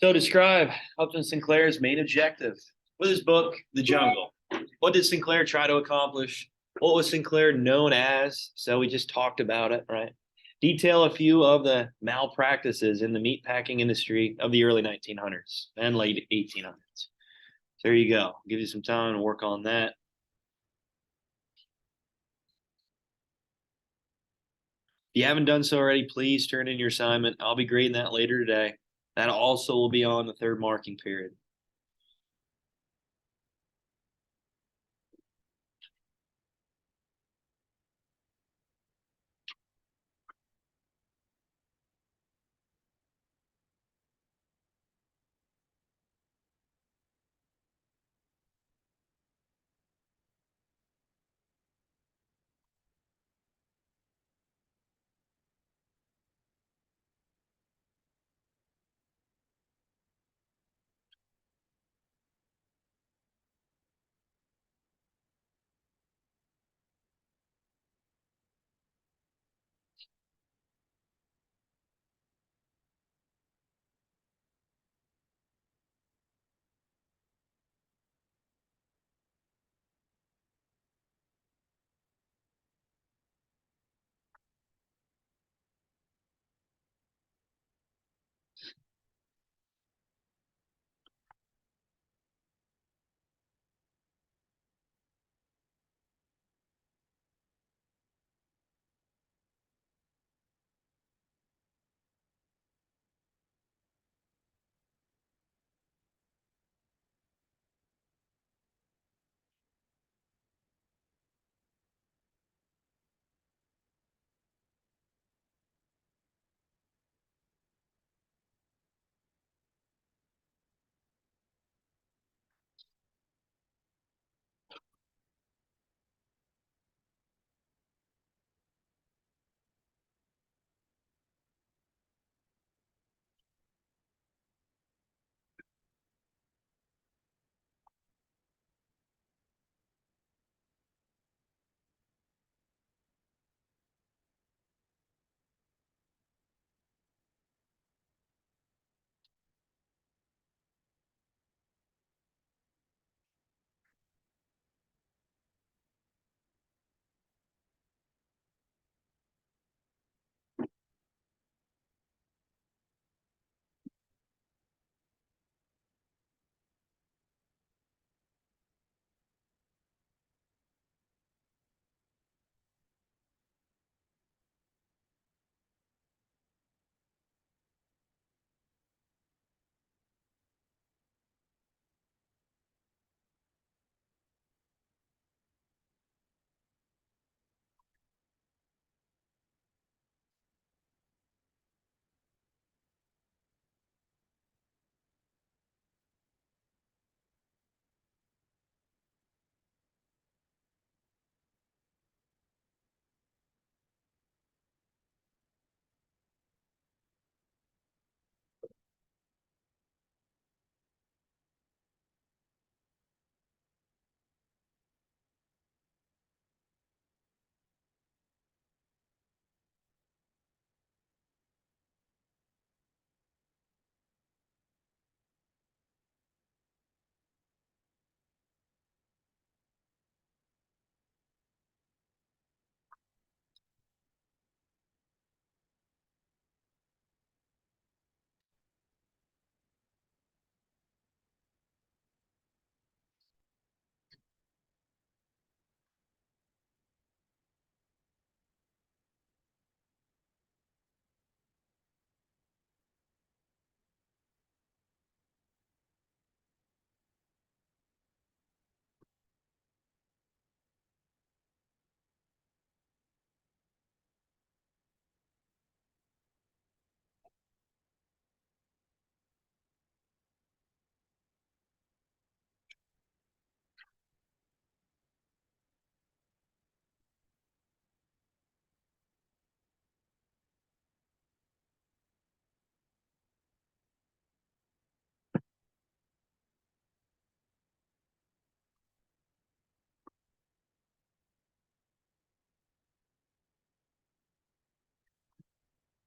So describe Upton Sinclair's main objective with his book, The Jungle. What did Sinclair try to accomplish? What was Sinclair known as? So we just talked about it, right? Detail a few of the malpractices in the meatpacking industry of the early 1900s and late 1800s. So there you go. I'll give you some time to work on that. If you haven't done so already, please turn in your assignment. I'll be grading that later today. That also will be on the third marking period.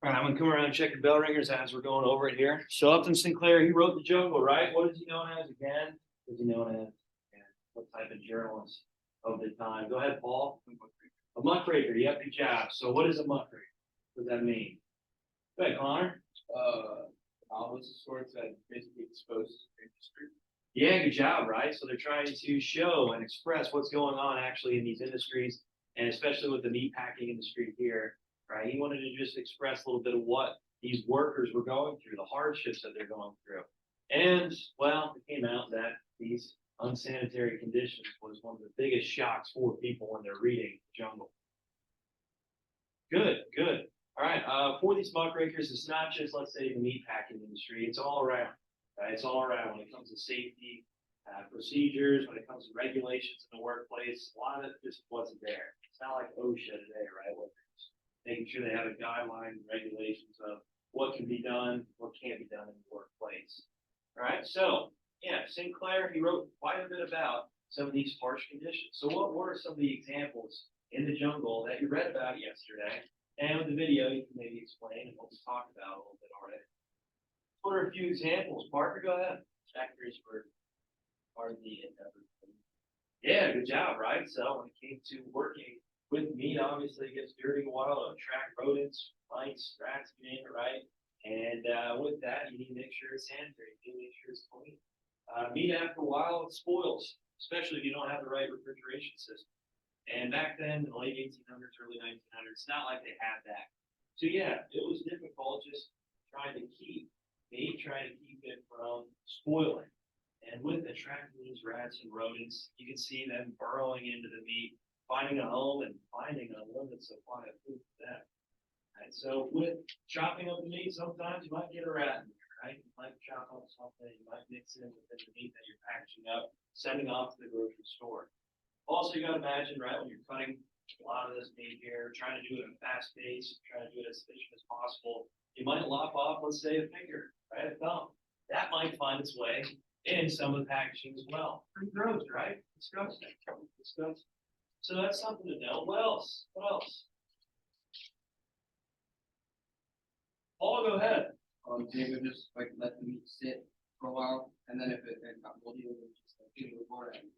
All right, I'm gonna come around and check the bell ringers as we're going over it here. So Upton Sinclair, he wrote The Jungle, right? What is he known as again? What is he known as? And what type of journalist of the time? Go ahead, Paul. A muckraker. Yep, good job. So what is a muckraker? What does that mean? Go ahead, Connor. Novels of sorts that basically exposes the industry. Yeah, good job, right? So they're trying to show and express what's going on actually in these industries, and especially with the meatpacking industry here, right? He wanted to just express a little bit of what these workers were going through, the hardships that they're going through. And, well, it came out that these unsanitary conditions was one of the biggest shocks for people when they're reading Jungle. Good, good. All right, for these muckrakers, it's not just, let's say, the meatpacking industry, it's all around. Right? It's all around when it comes to safety, procedures, when it comes to regulations in the workplace. A lot of it just wasn't there. It's not like OSHA today, right? Where it's making sure they have a guideline and regulations of what can be done, what can't be done in the workplace. All right, so yeah, Sinclair, he wrote quite a bit about some of these harsh conditions. So what were some of the examples in The Jungle that you read about yesterday? And with the video, you can maybe explain and what we talked about a little bit already. What are a few examples? Parker, go ahead. Factories were hardly ever. Yeah, good job, right? So when it came to working with meat, obviously it gets dirty in a while to attract rodents, mice, rats, you name it, right? And with that, you need to make sure it's sanitary. You need to make sure it's clean. Meat after a while, it spoils, especially if you don't have the right refrigeration system. And back then, in the late 1800s, early 1900s, it's not like they had that. So yeah, it was difficult just trying to keep it from spoiling. And with attracting these rats and rodents, you can see them burrowing into the meat, finding a home and finding an unlimited supply of food for them. And so with chopping up the meat, sometimes you might get a rat in there, right? You might chop up something, you might mix in within the meat that you're packaging up, sending off to the grocery store. Also, you got to imagine, right, when you're cutting a lot of this meat here, trying to do it at a fast pace, trying to do it as efficient as possible, you might lop off, let's say, a finger, right, a thumb. That might find its way in some of the packaging as well. Pretty gross, right? Disgusting. Disgusting. So that's something to know. What else? What else? Paul, go ahead. They would just like let the meat sit for a while, and then if it got moldy, they would just like give it a water and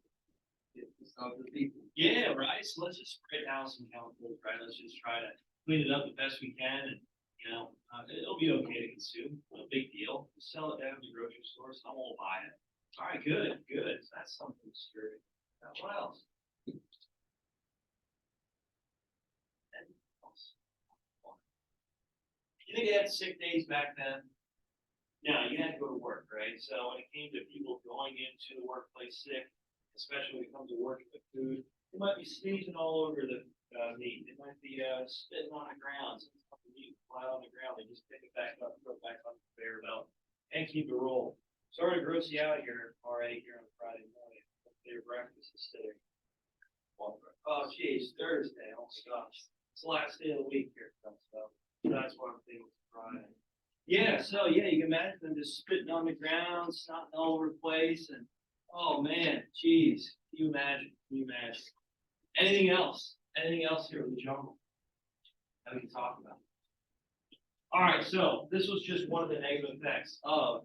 get the stuff to the people. Yeah, right. So let's just spray down some chemicals, right? Let's just try to clean it up the best we can, and it'll be okay to consume. No big deal. We'll sell it down at the grocery store. Someone will buy it. All right, good, good. That's something disturbing. What else? You think they had sick days back then? No, you had to go to work, right? So when it came to people going into the workplace sick, especially when it comes to working with food, they might be sneezing all over the meat. They might be spitting on the ground. Something meat fly on the ground. They just pick it back up, throw it back on the conveyor belt, and keep it rolling. Sorry to gross you out here already here on Friday morning. Their breakfast is sitting. Oh, geez, Thursday. Oh my gosh, it's the last day of the week here. So that's what I'm thinking Friday. Yeah, so yeah, you can imagine them just spitting on the ground, snotting all over the place, and oh man, geez, can you imagine? Can you imagine? Anything else? Anything else here in The Jungle that we can talk about? All right, so this was just one of the negative effects of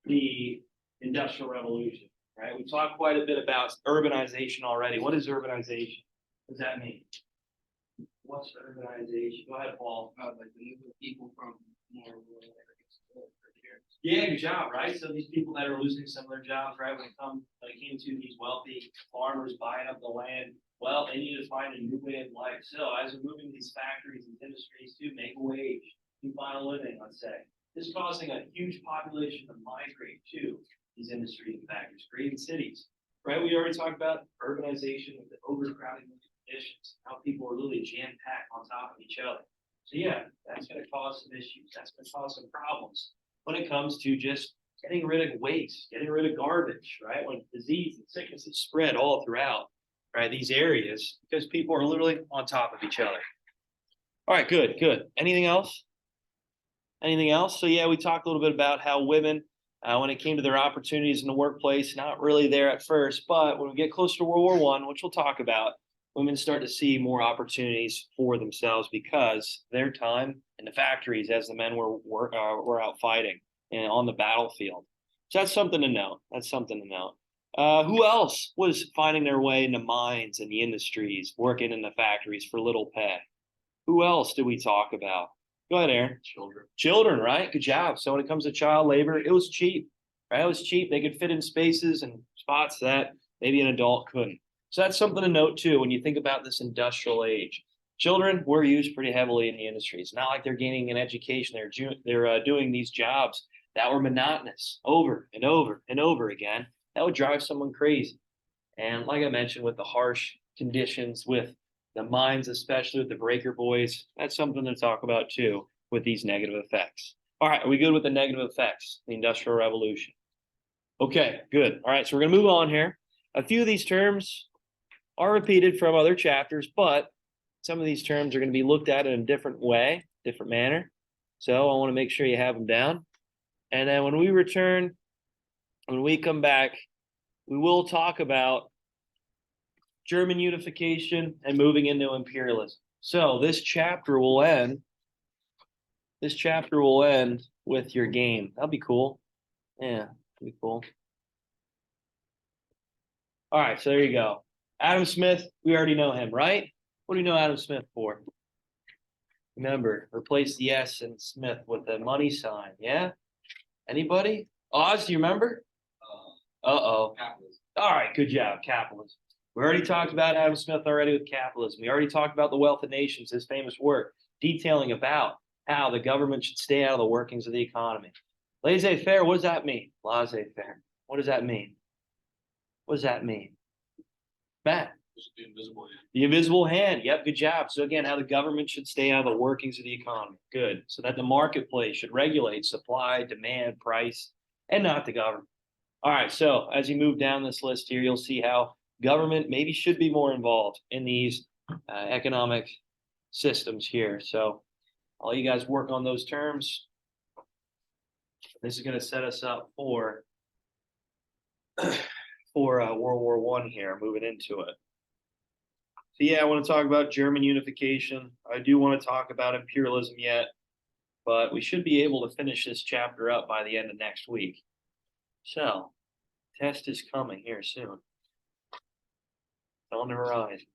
the Industrial Revolution, right? We talked quite a bit about urbanization already. What is urbanization? What does that mean? What's urbanization? Go ahead, Paul. Like the moving people from more rural areas to urban areas. Yeah, good job, right? So these people that are losing some of their jobs, right? When it came to these wealthy farmers buying up the land, well, they need to find a new way of life. So as they're moving these factories and industries to make a wage, to find a living, let's say, this is causing a huge population to migrate to these industries and factories, creating cities, right? We already talked about urbanization with the overcrowding conditions, how people are literally jam-packed on top of each other. So yeah, that's going to cause some issues. That's going to cause some problems when it comes to just getting rid of waste, getting rid of garbage, right? When disease and sickness is spread all throughout, right, these areas, because people are literally on top of each other. All right, good, good. Anything else? Anything else? So yeah, we talked a little bit about how women, when it came to their opportunities in the workplace, not really there at first, but when we get closer to World War I, which we'll talk about, women start to see more opportunities for themselves because their time in the factories as the men were out fighting and on the battlefield. So that's something to note. That's something to note. Who else was finding their way into mines and the industries, working in the factories for little pay? Who else did we talk about? Go ahead, Aaron. Children. Children, right? Good job. So when it comes to child labor, it was cheap, right? It was cheap. They could fit in spaces and spots that maybe an adult couldn't. So that's something to note too when you think about this industrial age. Children were used pretty heavily in the industry. It's not like they're gaining an education. They're doing these jobs that were monotonous over and over and over again. That would drive someone crazy. And like I mentioned, with the harsh conditions, with the mines, especially with the breaker boys, that's something to talk about too with these negative effects. All right, are we good with the negative effects, the Industrial Revolution? Okay, good. All right, so we're going to move on here. A few of these terms are repeated from other chapters, but some of these terms are going to be looked at in a different way, different manner. So I want to make sure you have them down. And then when we return, when we come back, we will talk about German unification and moving into imperialism. So this chapter will end. This chapter will end with your game. That'll be cool. Yeah, that'll be cool. All right, so there you go. Adam Smith, we already know him, right? What do you know Adam Smith for? Remember, replace the S in Smith with the money sign. Yeah? Anybody? Oz, do you remember? Uh-oh. Capitalism. All right, good job. Capitalism. We already talked about Adam Smith already with capitalism. We already talked about The Wealth of Nations, his famous work, detailing about how the government should stay out of the workings of the economy. Laissez-faire, what does that mean? Laissez-faire. What does that mean? What does that mean? Matt. The invisible hand. The invisible hand. Yep, good job. So again, how the government should stay out of the workings of the economy. Good. So that the marketplace should regulate supply, demand, price, and not the government. All right. So as you move down this list here, you'll see how government maybe should be more involved in these economic systems here. So all you guys work on those terms. This is going to set us up for World War I here, moving into it. So yeah, I want to talk about German unification. I do want to talk about imperialism yet, but we should be able to finish this chapter up by the end of next week. So, test is coming here soon. On the horizon.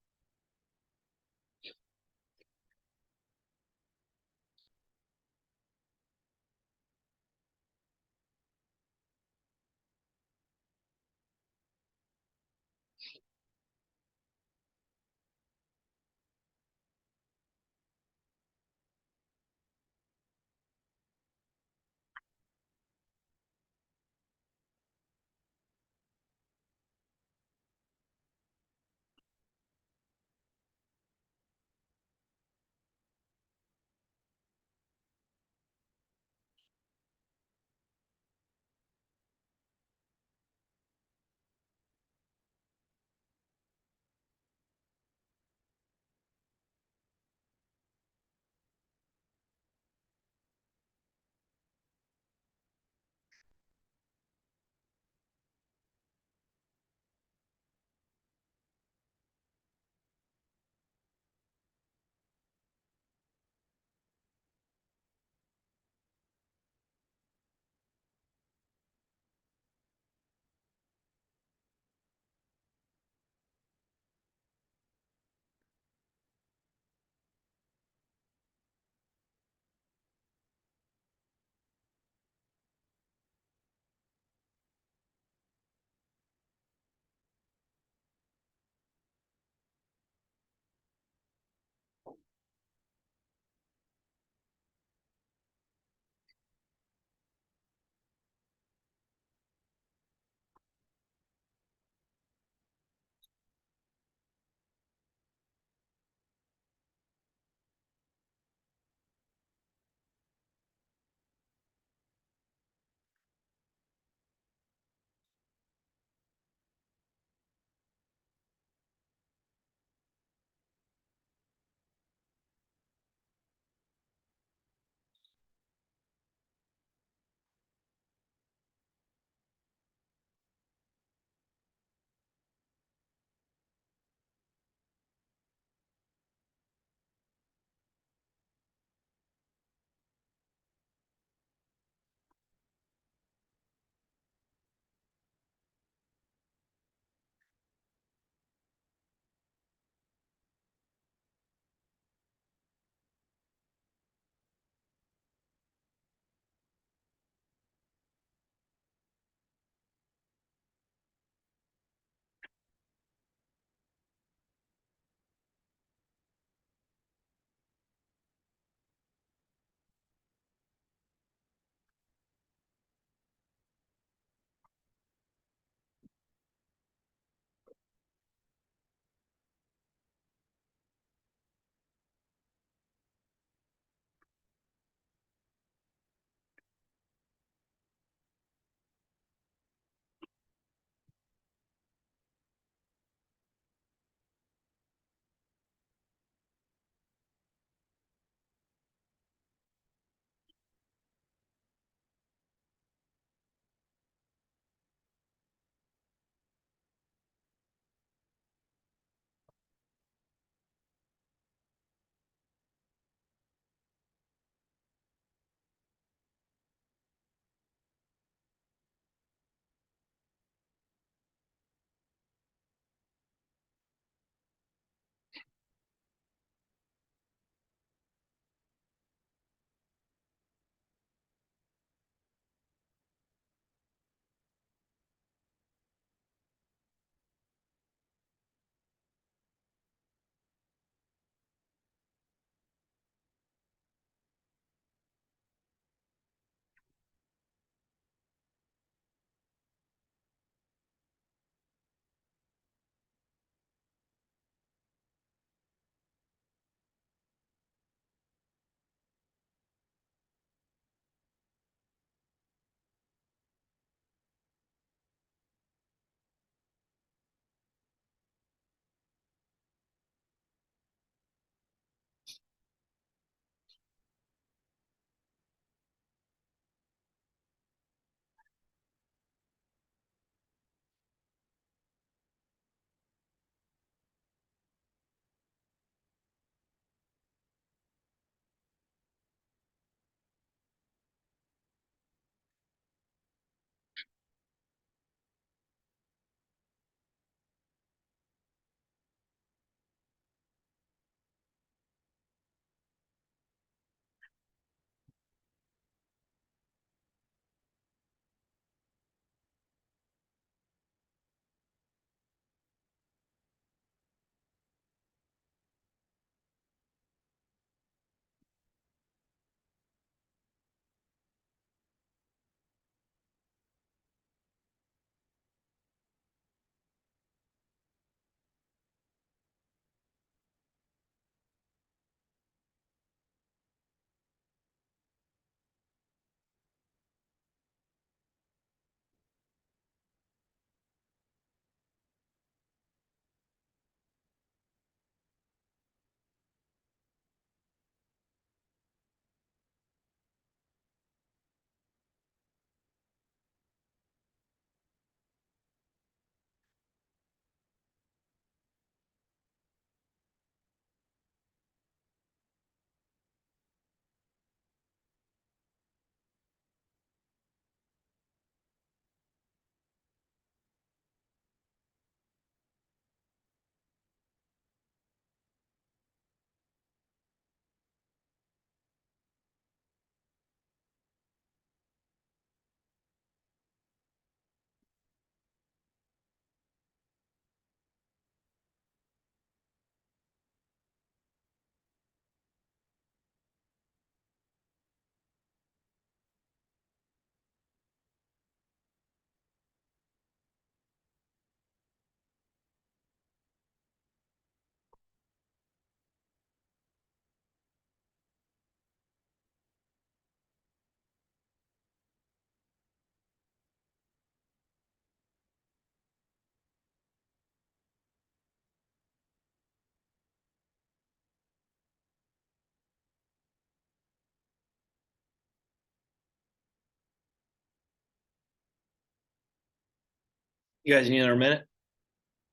You guys need another minute?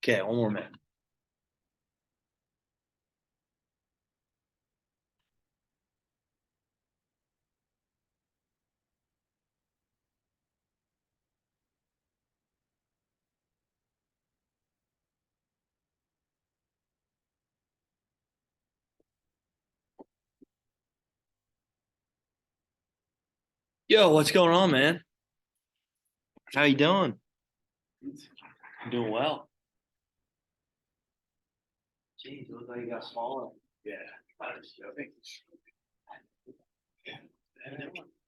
Okay, one more minute. Yo, what's going on, man? How you doing? I'm doing well. Geez, you look like you got smaller. Yeah. I think. Yeah.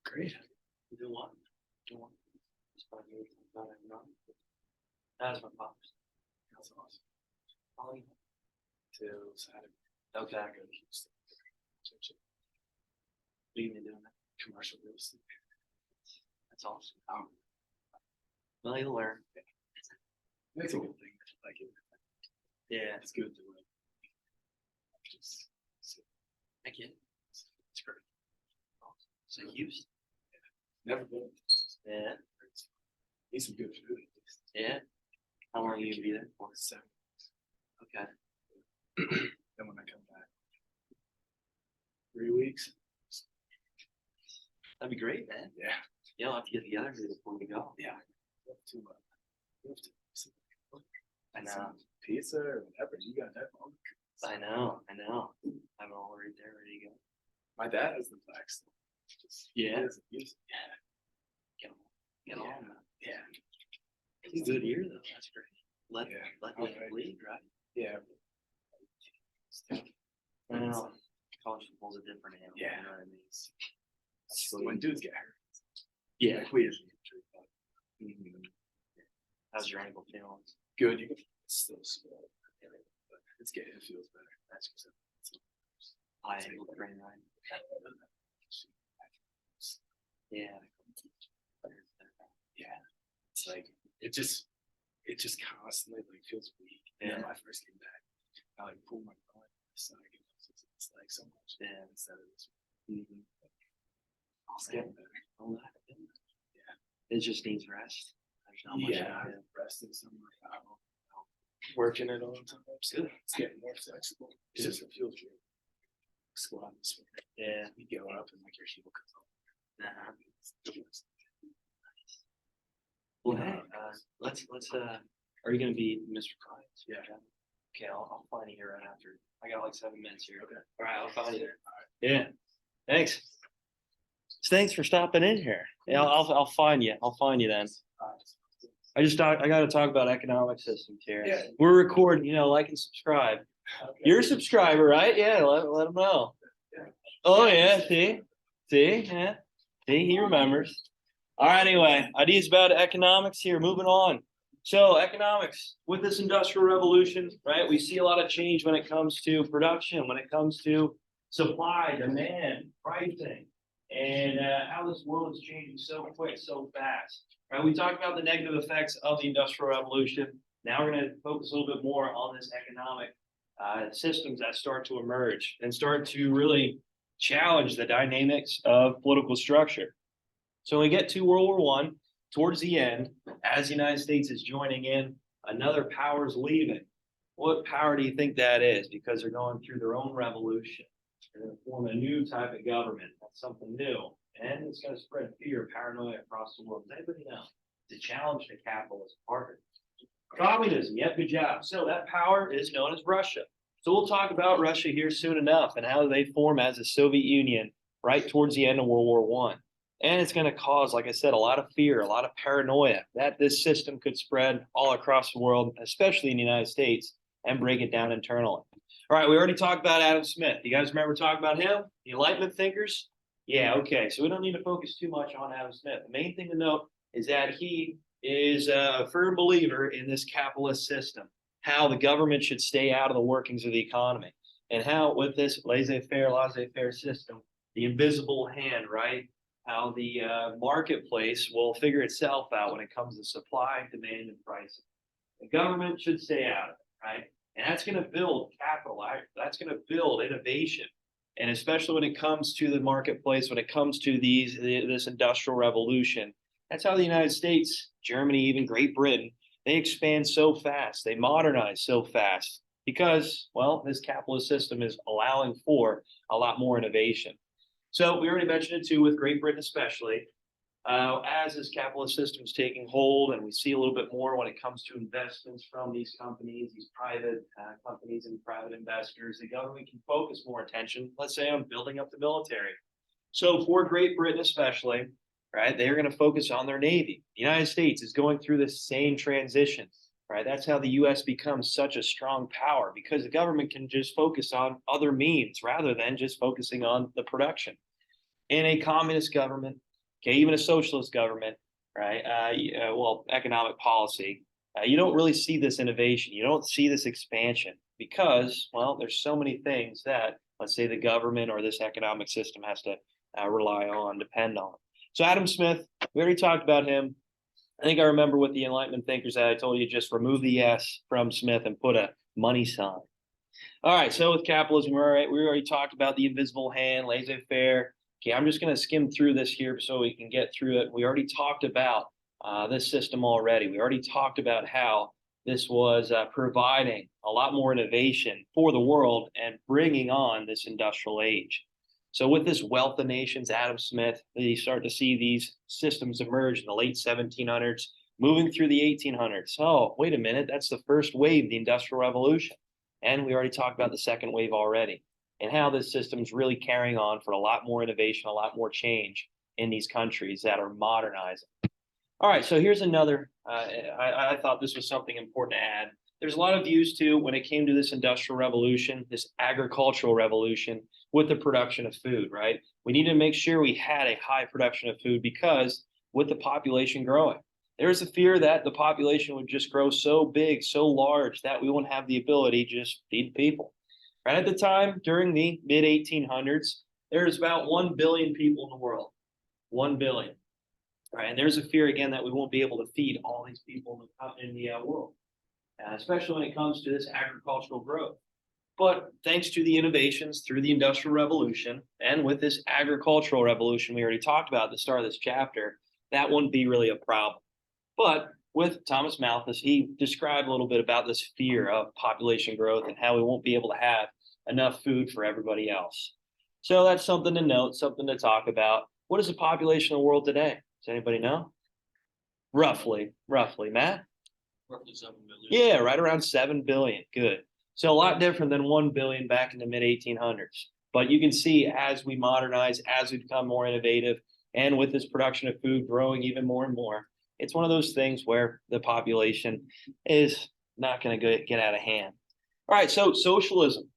Great. You doing what? That's my pops. That's awesome. Oh, Till Saturday. okay. I go to Houston. What you been doing? Commercial real estate. That's awesome. Well, you'll learn. It's a good thing. Like it. Yeah, It's good to like just I get it. it's great. So Houston. Never been. Yeah, Eat some good food at least. yeah. How long are you gonna be there for? 7. Okay. Then when I come back, 3 weeks. That'd be great, man. Yeah. You'll have to get together here before we go. Yeah. We have to I know. some pizza or whatever. You got that on. I know. I know. I'm all right there, ready to go. My dad is the black stuff. Yeah. He's, Get on. Get on. man. yeah. It's a good year though. That's great. Let Yeah. let All me right. lead, right? Yeah. I know. College football's a different animal. Yeah. You know what I mean? That's when dudes get hurt. Yeah. Like we as an injury, but How's your ankle feeling? good. You can it's still small, but it's getting it feels better. That's just I ankle sprain, right? Yeah. yeah. It's like it just constantly like feels weak. And Yeah. then when I first came back, I like pulled my groin this side. It's like so much. Yeah. Instead of this. Mm-hmm. It's getting better. Yeah. It just needs rest. There's not much. Yeah, to I'm do. resting somewhere. I don't know. Working it all the time. So it's getting more flexible. It's just it feels good. Squat this way. Yeah. You go up and like your heel comes up. Uh-huh. Well, hey, let's are you gonna be Mr. Price? Yeah. Okay, I'll find you here right after. I got like 7 minutes here. Okay. All right, I'll find you there. Yeah. Thanks. Thanks for stopping in here. Yeah, I'll find you. I'll find you then. I got to talk about economic systems here. Yeah. We're recording, like and subscribe. You're a subscriber, right? Yeah, let them know. Yeah. Oh yeah, see, yeah, see, he remembers. All right, anyway, ideas about economics here. Moving on. So economics with this industrial revolution, right? We see a lot of change when it comes to production, when it comes to supply, demand, pricing, and how this world is changing so quick, so fast. Right? We talked about the negative effects of the industrial revolution. Now we're going to focus a little bit more on this economic systems that start to emerge and start to really challenge the dynamics of political structure. So when we get to World War One, towards the end, as the United States is joining in, another power is leaving. What power do you think that is? Because they're going through their own revolution. They're going to form a new type of government. That's something new. And it's going to spread fear, paranoia across the world. Does anybody know? To challenge the capitalist partner. Communism, yep, good job. So that power is known as Russia. So we'll talk about Russia here soon enough and how they form as a Soviet Union right towards the end of World War One. And it's going to cause, like I said, a lot of fear, a lot of paranoia that this system could spread all across the world, especially in the United States, and break it down internally. All right, we already talked about Adam Smith. You guys remember talking about him? The Enlightenment thinkers? Yeah, okay. So we don't need to focus too much on Adam Smith. The main thing to note is that he is a firm believer in this capitalist system, how the government should stay out of the workings of the economy, and how with this laissez-faire system, the invisible hand, right? How the marketplace will figure itself out when it comes to supply, demand, and pricing. The government should stay out of it, right? And that's going to build capital. That's going to build innovation. And especially when it comes to the marketplace, when it comes to this industrial revolution, that's how the United States, Germany, even Great Britain, They expand so fast, they modernize so fast because, well, this capitalist system is allowing for a lot more innovation. So we already mentioned it too, with Great Britain especially. As this capitalist system is taking hold, and we see a little bit more when it comes to investments from these companies, these private companies and private investors, the government can focus more attention, let's say, on building up the military. So for Great Britain especially, right, they're going to focus on their Navy. The United States is going through the same transition, right? That's how the U.S. becomes such a strong power, because the government can just focus on other means rather than just focusing on the production. In a communist government, okay, even a socialist government, right? Well, economic policy, you don't really see this innovation. You don't see this expansion because, well, there's so many things that, let's say, the government or this economic system has to rely on, depend on. So Adam Smith, we already talked about him. I think I remember with the Enlightenment thinkers that I told you, just remove the S from Smith and put a money sign. All right, so with capitalism, we already talked about the invisible hand, laissez-faire. Okay, I'm just going to skim through this here so we can get through it. We already talked about this system already. We already talked about how this was providing a lot more innovation for the world and bringing on this industrial age. So with this Wealth of Nations, Adam Smith, you start to see these systems emerge in the late 1700s, moving through the 1800s. Oh, wait a minute, that's the first wave, the Industrial Revolution. And we already talked about the second wave already, and how this system is really carrying on for a lot more innovation, a lot more change in these countries that are modernizing. All right, so here's another, I thought this was something important to add. There's a lot of views too when it came to this industrial revolution, this agricultural revolution with the production of food, right? We need to make sure we had a high production of food because with the population growing, there's a fear that the population would just grow so big, so large that we won't have the ability to just feed people. Right at the time, during the mid 1800s, there's about 1 billion people in the world. 1 billion. Right, and there's a fear again that we won't be able to feed all these people in the world, especially when it comes to this agricultural growth. But thanks to the innovations through the Industrial Revolution and with this agricultural revolution we already talked about at the start of this chapter, that wouldn't be really a problem. But with Thomas Malthus, he described a little bit about this fear of population growth and how we won't be able to have enough food for everybody else. So that's something to note, something to talk about. What is the population of the world today? Does anybody know? Roughly, Matt? Roughly 7 billion. Yeah, right around 7 billion. Good. So a lot different than 1 billion back in the mid 1800s. But you can see as we modernize, as we become more innovative, and with this production of food growing even more and more, it's one of those things where the population is not going to get out of hand. All right, so socialism.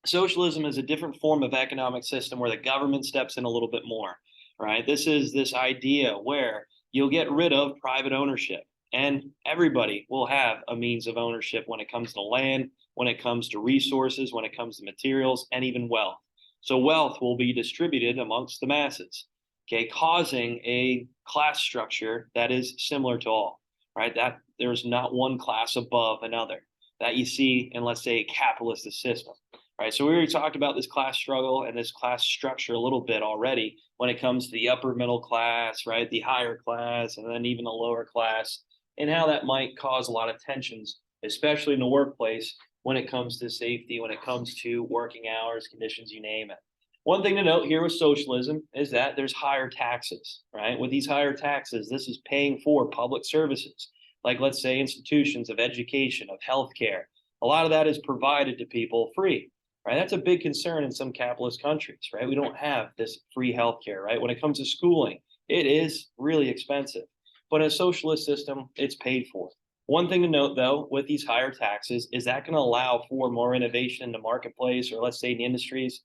Socialism is a different form of economic system where the government steps in a little bit more, right? This is this idea where you'll get rid of private ownership and everybody will have a means of ownership when it comes to land, when it comes to resources, when it comes to materials, and even wealth. So wealth will be distributed amongst the masses, okay, causing a class structure that is similar to all, right? That there's not one class above another that you see in, let's say, a capitalist system. Right, so we already talked about this class struggle and this class structure a little bit already when it comes to the upper middle class, right, the higher class, and then even the lower class, and how that might cause a lot of tensions, especially in the workplace when it comes to safety, when it comes to working hours, conditions, you name it. One thing to note here with socialism is that there's higher taxes, right? With these higher taxes, this is paying for public services, like let's say institutions of education, of healthcare. A lot of that is provided to people free. Right, that's a big concern in some capitalist countries, right? We don't have this free healthcare, right? When it comes to schooling, it is really expensive. But in a socialist system, it's paid for. One thing to note, though, with these higher taxes, is that going to allow for more innovation in the marketplace or let's say in the industries?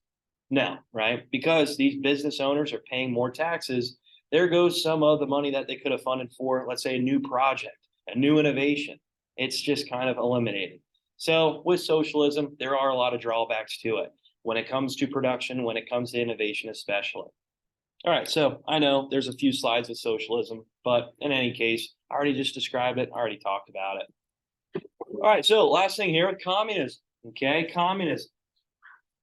No, right? Because these business owners are paying more taxes, there goes some of the money that they could have funded for, let's say, a new project, a new innovation. It's just kind of eliminated. So with socialism, there are a lot of drawbacks to it when it comes to production, when it comes to innovation, especially. All right, so I know there's a few slides with socialism, but in any case, I already just described it. I already talked about it. All right, so last thing here with communism. Okay, communism.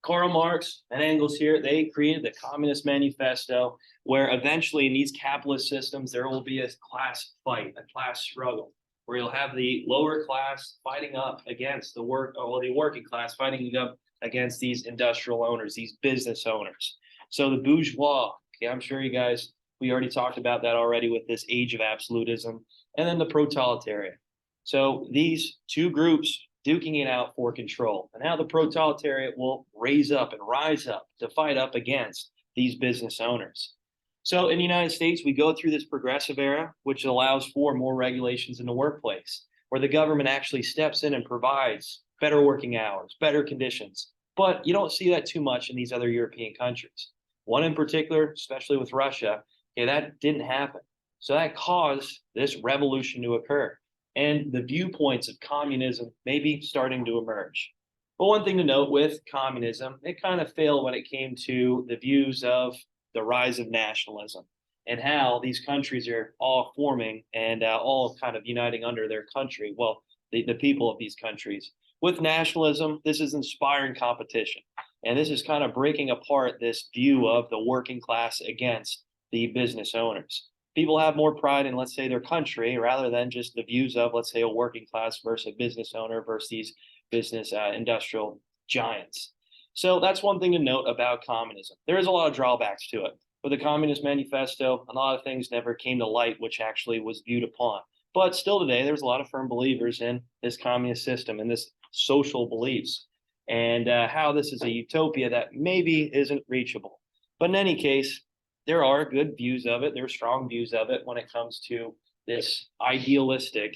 Karl Marx and Engels here, they created the Communist Manifesto, where eventually in these capitalist systems, there will be a class fight, a class struggle, where you'll have the lower class fighting up against the working class fighting up against these industrial owners, these business owners. So the bourgeois, okay, I'm sure you guys, we already talked about that already with this age of absolutism, and then the proletariat. So these two groups duking it out for control, and how the proletariat will raise up and rise up to fight up against these business owners. So in the United States, we go through this progressive era, which allows for more regulations in the workplace, where the government actually steps in and provides better working hours, better conditions. But you don't see that too much in these other European countries. One in particular, especially with Russia, okay, that didn't happen. So that caused this revolution to occur. And the viewpoints of communism may be starting to emerge. But one thing to note with communism, it kind of failed when it came to the views of the rise of nationalism and how these countries are all forming and all kind of uniting under their country. Well, the people of these countries. With nationalism, this is inspiring competition. And this is kind of breaking apart this view of the working class against the business owners. People have more pride in, let's say, their country rather than just the views of, let's say, a working class versus a business owner versus these business industrial giants. So that's one thing to note about communism. There is a lot of drawbacks to it. With the Communist Manifesto, a lot of things never came to light, which actually was viewed upon. But still today, there's a lot of firm believers in this communist system and this social beliefs and how this is a utopia that maybe isn't reachable. But in any case, there are good views of it. There are strong views of it when it comes to this idealistic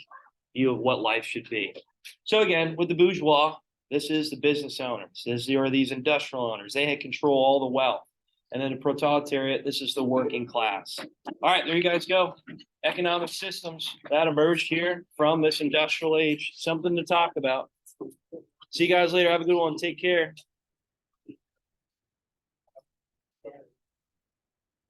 view of what life should be. So again, with the bourgeois, this is the business owners. This are these industrial owners. They control all the wealth. And then the proletariat, this is the working class. All right, there you guys go. Economic systems that emerged here from this industrial age. Something to talk about. See you guys later. Have a good one. Take care.